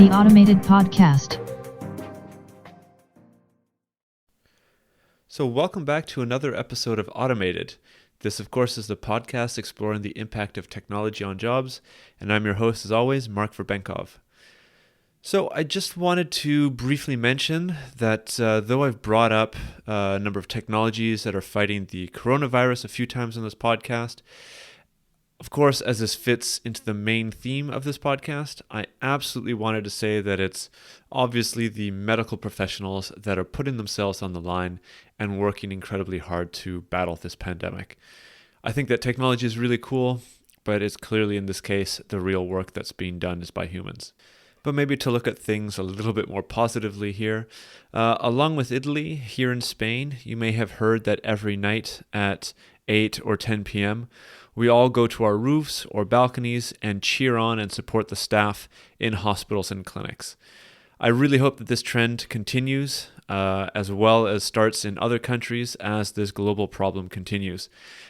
The Automated Podcast. So welcome back to another episode of Automated. This, of course, is the podcast exploring the impact of technology on jobs, and I'm your host, as always, Marc Verbenkov. So I just wanted to briefly mention that though I've brought up a number of technologies that are fighting the coronavirus a few times on this podcast, of course, as this fits into the main theme of this podcast, I absolutely wanted to say that it's obviously the medical professionals that are putting themselves on the line and working incredibly hard to battle this pandemic. I think that technology is really cool, but it's clearly in this case, the real work that's being done is by humans. But maybe to look at things a little bit more positively here, along with Italy, here in Spain, you may have heard that every night at 8 or 10 p.m., we all go to our roofs or balconies and cheer on and support the staff in hospitals and clinics. I really hope that this trend continues, as well as starts in other countries as this global problem continues.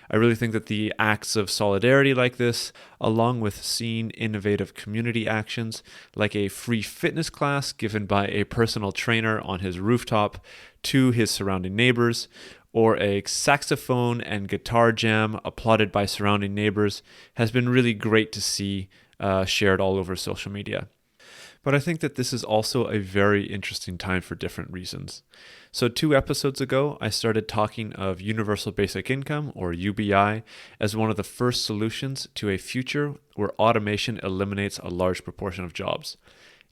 I really think that the acts of solidarity like this, along with seeing innovative community actions like a free fitness class given by a personal trainer on his rooftop to his surrounding neighbors, or a saxophone and guitar jam applauded by surrounding neighbors, has been really great to see shared all over social media. But I think that this is also a very interesting time for different reasons. So 2 episodes ago, I started talking of universal basic income, or UBI, as one of the first solutions to a future where automation eliminates a large proportion of jobs.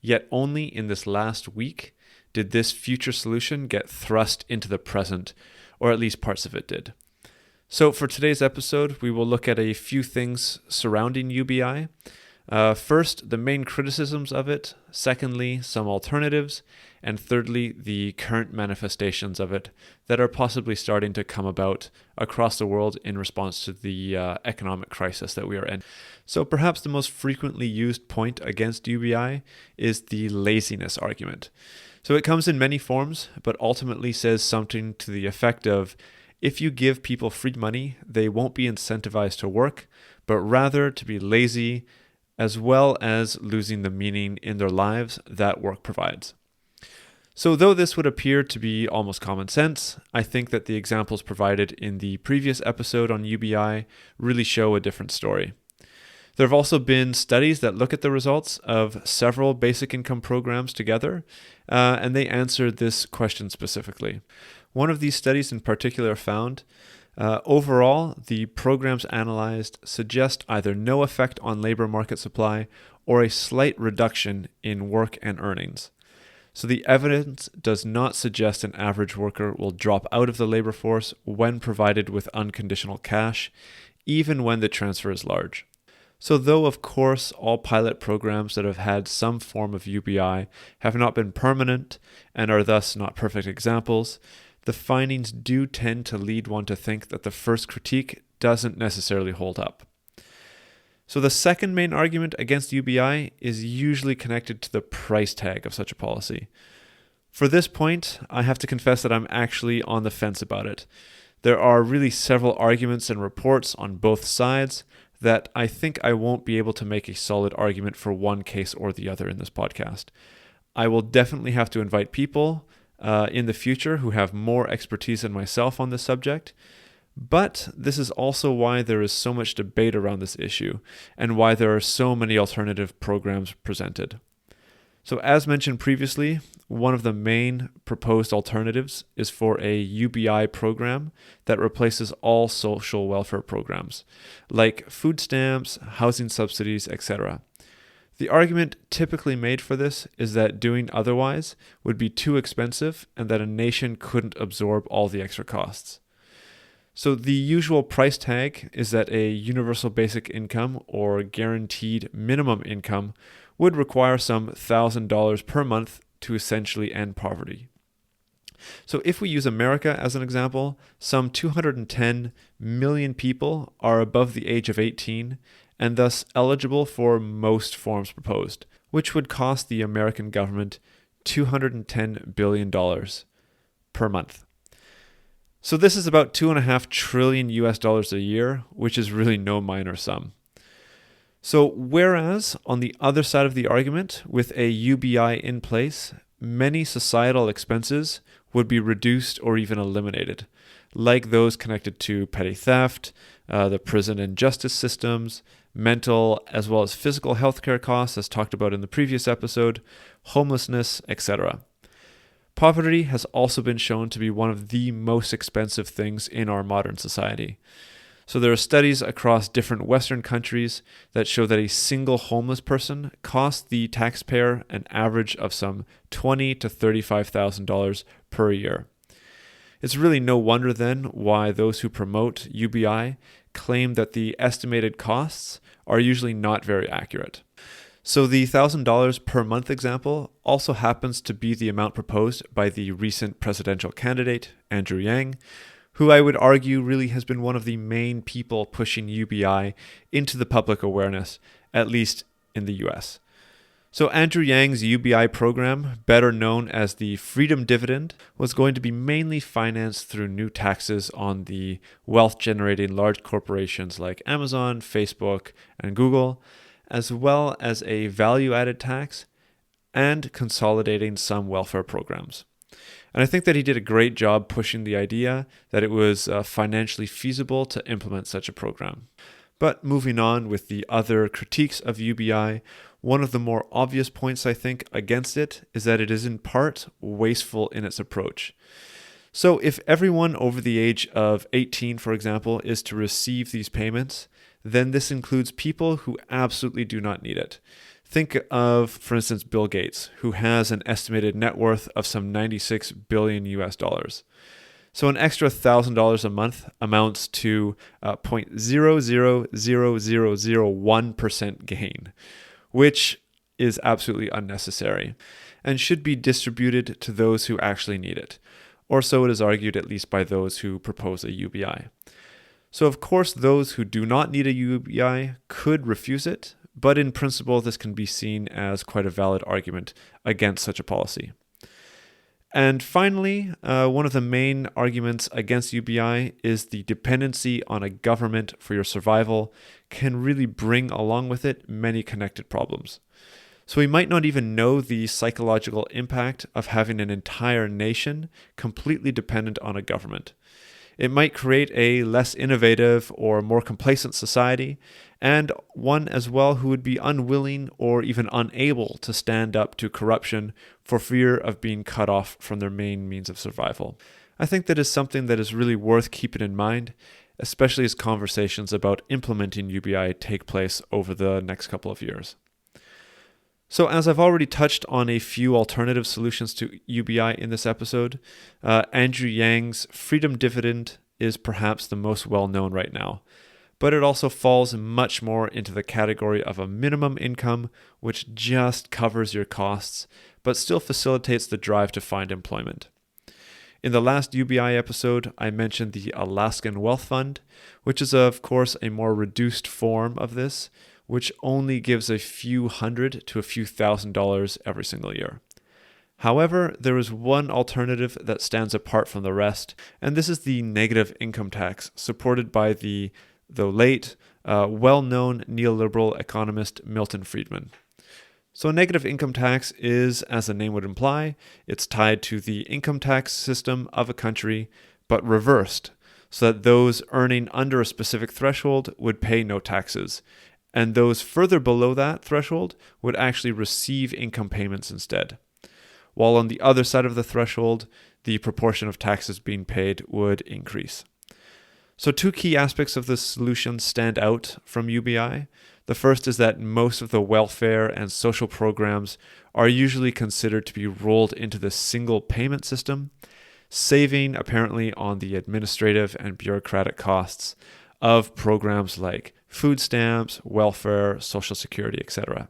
Yet only in this last week did this future solution get thrust into the present, or at least parts of it did. So for today's episode, we will look at a few things surrounding UBI. First, the main criticisms of it. Secondly, some alternatives. And thirdly, the current manifestations of it that are possibly starting to come about across the world in response to the economic crisis that we are in. So perhaps the most frequently used point against UBI is the laziness argument. So it comes in many forms, but ultimately says something to the effect of, if you give people free money, they won't be incentivized to work, but rather to be lazy, as well as losing the meaning in their lives that work provides. So though this would appear to be almost common sense, I think that the examples provided in the previous episode on UBI really show a different story. There have also been studies that look at the results of several basic income programs together, and they answered this question specifically. One of these studies in particular found overall, the programs analyzed suggest either no effect on labor market supply or a slight reduction in work and earnings. So the evidence does not suggest an average worker will drop out of the labor force when provided with unconditional cash, even when the transfer is large. So though, of course, all pilot programs that have had some form of UBI have not been permanent and are thus not perfect examples, the findings do tend to lead one to think that the first critique doesn't necessarily hold up. So the second main argument against UBI is usually connected to the price tag of such a policy. For this point, I have to confess that I'm actually on the fence about it. There are really several arguments and reports on both sides that I think I won't be able to make a solid argument for one case or the other in this podcast. I will definitely have to invite people in the future who have more expertise than myself on this subject, but this is also why there is so much debate around this issue and why there are so many alternative programs presented. So as mentioned previously, one of the main proposed alternatives is for a UBI program that replaces all social welfare programs, like food stamps, housing subsidies, etc. The argument typically made for this is that doing otherwise would be too expensive and that a nation couldn't absorb all the extra costs. So the usual price tag is that a universal basic income or guaranteed minimum income would require some $1,000 per month to essentially end poverty. So if we use America as an example, some 210 million people are above the age of 18 and thus eligible for most forms proposed, which would cost the American government $210 billion per month. So this is about $2.5 trillion US a year, which is really no minor sum. So whereas on the other side of the argument, with a UBI in place, many societal expenses would be reduced or even eliminated, like those connected to petty theft, the prison and justice systems, mental as well as physical healthcare costs, as talked about in the previous episode, homelessness, etc. Poverty has also been shown to be one of the most expensive things in our modern society. So there are studies across different Western countries that show that a single homeless person costs the taxpayer an average of some $20,000 to $35,000 per year. It's really no wonder then why those who promote UBI claim that the estimated costs are usually not very accurate. So the $1,000 per month example also happens to be the amount proposed by the recent presidential candidate, Andrew Yang, who I would argue really has been one of the main people pushing UBI into the public awareness, at least in the US. So Andrew Yang's UBI program, better known as the Freedom Dividend, was going to be mainly financed through new taxes on the wealth-generating large corporations like Amazon, Facebook, and Google, as well as a value-added tax and consolidating some welfare programs. And I think that he did a great job pushing the idea that it was financially feasible to implement such a program. But moving on with the other critiques of UBI, one of the more obvious points I think against it is that it is in part wasteful in its approach. So if everyone over the age of 18, for example, is to receive these payments, then this includes people who absolutely do not need it. Think of, for instance, Bill Gates, who has an estimated net worth of some 96 billion US dollars. So an extra $1,000 a month amounts to 0.000001% gain, which is absolutely unnecessary and should be distributed to those who actually need it, or so it is argued, at least by those who propose a UBI. So of course, those who do not need a UBI could refuse it, but in principle, this can be seen as quite a valid argument against such a policy. And finally, one of the main arguments against UBI is the dependency on a government for your survival can really bring along with it many connected problems. So we might not even know the psychological impact of having an entire nation completely dependent on a government. It might create a less innovative or more complacent society, and one as well who would be unwilling or even unable to stand up to corruption for fear of being cut off from their main means of survival. I think that is something that is really worth keeping in mind, especially as conversations about implementing UBI take place over the next couple of years. So as I've already touched on a few alternative solutions to UBI in this episode, Andrew Yang's Freedom Dividend is perhaps the most well-known right now, but it also falls much more into the category of a minimum income, which just covers your costs, but still facilitates the drive to find employment. In the last UBI episode, I mentioned the Alaskan Wealth Fund, which is of course a more reduced form of this, which only gives a few hundred to a few $1,000s every single year. However, there is one alternative that stands apart from the rest, and this is the negative income tax supported by the late, well-known neoliberal economist Milton Friedman. So a negative income tax is, as the name would imply, it's tied to the income tax system of a country, but reversed, so that those earning under a specific threshold would pay no taxes, and those further below that threshold would actually receive income payments instead. While on the other side of the threshold, the proportion of taxes being paid would increase. So two key aspects of this solution stand out from UBI. The first is that most of the welfare and social programs are usually considered to be rolled into the single payment system, saving apparently on the administrative and bureaucratic costs of programs like food stamps, welfare, social security, etc.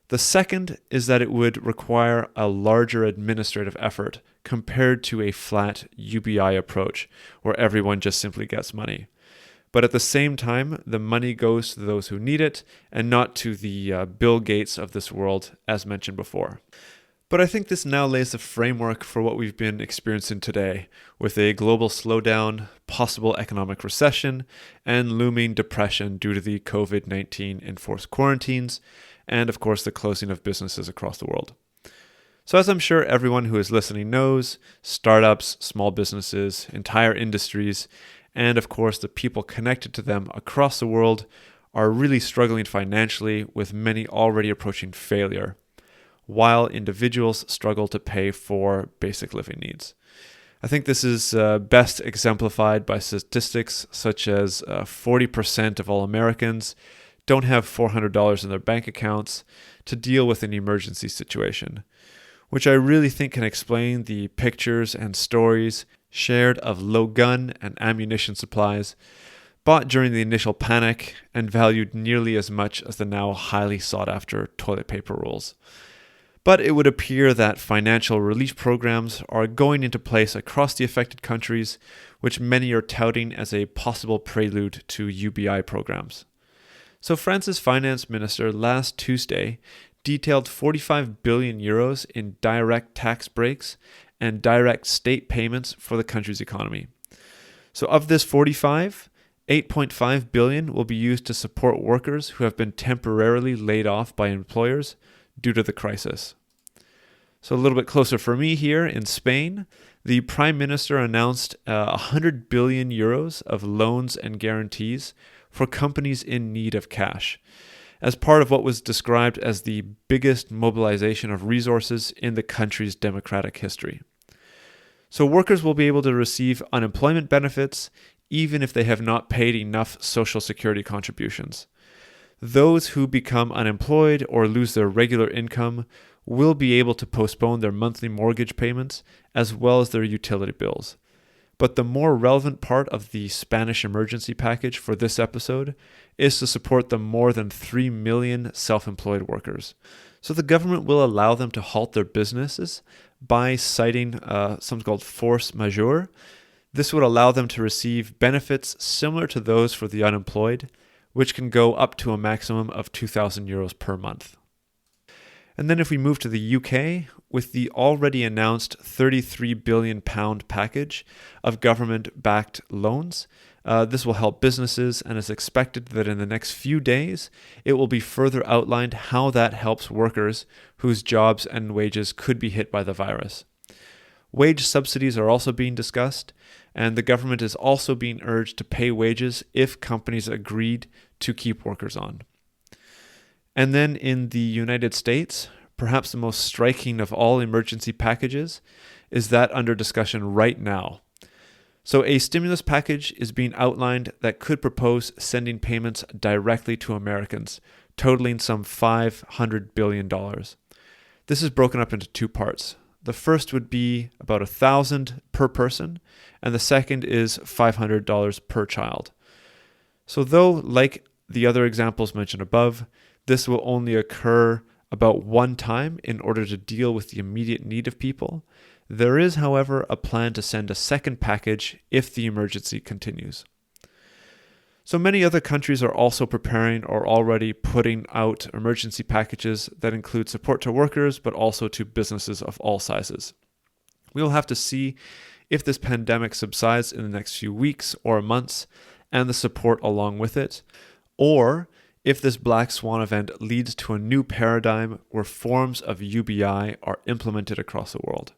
The second is that it would require a larger administrative effort compared to a flat UBI approach where everyone just simply gets money. But at the same time, the money goes to those who need it and not to the Bill Gates of this world, as mentioned before. But I think this now lays the framework for what we've been experiencing today, with a global slowdown, possible economic recession and looming depression due to the COVID-19 enforced quarantines, and of course the closing of businesses across the world. So as I'm sure everyone who is listening knows, startups, small businesses, entire industries, and of course the people connected to them across the world are really struggling financially, with many already approaching failure, while individuals struggle to pay for basic living needs. I think this is best exemplified by statistics such as 40% of all Americans don't have $400 in their bank accounts to deal with an emergency situation, which I really think can explain the pictures and stories shared of low gun and ammunition supplies bought during the initial panic and valued nearly as much as the now highly sought-after toilet paper rolls. But it would appear that financial relief programs are going into place across the affected countries, which many are touting as a possible prelude to UBI programs. So France's finance minister last Tuesday detailed 45 billion euros in direct tax breaks and direct state payments for the country's economy. So of this 45, 8.5 billion will be used to support workers who have been temporarily laid off by employers due to the crisis. So a little bit closer for me here in Spain, the Prime Minister announced 100 billion euros of loans and guarantees for companies in need of cash, as part of what was described as the biggest mobilization of resources in the country's democratic history. So workers will be able to receive unemployment benefits even if they have not paid enough Social Security contributions. Those who become unemployed or lose their regular income will be able to postpone their monthly mortgage payments as well as their utility bills. But the more relevant part of the Spanish emergency package for this episode is to support the more than 3 million self-employed workers. So the government will allow them to halt their businesses by citing something called force majeure. This would allow them to receive benefits similar to those for the unemployed, which can go up to a maximum of 2,000 euros per month. And then if we move to the UK, with the already announced £33 billion package of government-backed loans, this will help businesses, and is expected that in the next few days, it will be further outlined how that helps workers whose jobs and wages could be hit by the virus. Wage subsidies are also being discussed, and the government is also being urged to pay wages if companies agreed to keep workers on. And then in the United States, perhaps the most striking of all emergency packages is that under discussion right now. So a stimulus package is being outlined that could propose sending payments directly to Americans, totaling some $500 billion. This is broken up into two parts. The first would be about $1,000 per person, and the second is $500 per child. So though, like the other examples mentioned above, this will only occur about one time in order to deal with the immediate need of people, there is, however, a plan to send a second package if the emergency continues. So many other countries are also preparing or already putting out emergency packages that include support to workers, but also to businesses of all sizes. We will have to see if this pandemic subsides in the next few weeks or months, and the support along with it, or if this black swan event leads to a new paradigm where forms of UBI are implemented across the world.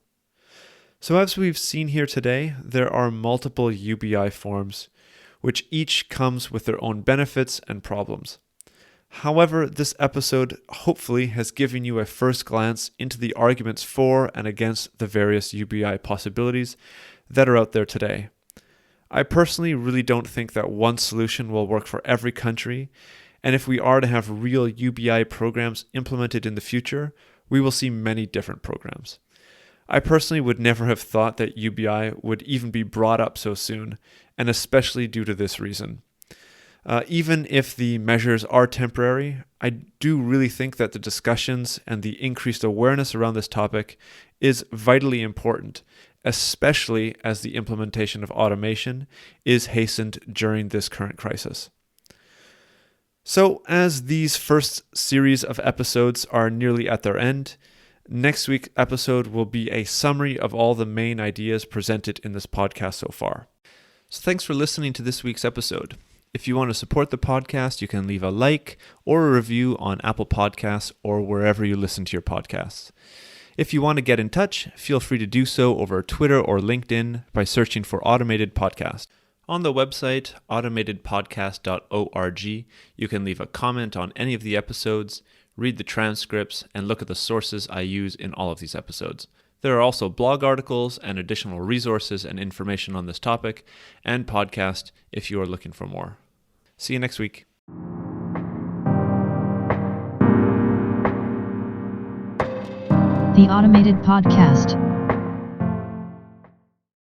So as we've seen here today, there are multiple UBI forms, which each comes with their own benefits and problems. However, this episode hopefully has given you a first glance into the arguments for and against the various UBI possibilities that are out there today. I personally really don't think that one solution will work for every country, and if we are to have real UBI programs implemented in the future, we will see many different programs. I personally would never have thought that UBI would even be brought up so soon, and especially due to this reason. Even if the measures are temporary, I do really think that the discussions and the increased awareness around this topic is vitally important, especially as the implementation of automation is hastened during this current crisis. So, as these first series of episodes are nearly at their end, next week's episode will be a summary of all the main ideas presented in this podcast so far. So thanks for listening to this week's episode. If you want to support the podcast, you can leave a like or a review on Apple Podcasts or wherever you listen to your podcasts. If you want to get in touch, feel free to do so over Twitter or LinkedIn by searching for Automated Podcast. On the website, automatedpodcast.org, you can leave a comment on any of the episodes, read the transcripts, and look at the sources I use in all of these episodes. There are also blog articles and additional resources and information on this topic, and podcast if you are looking for more. See you next week. The Automated Podcast.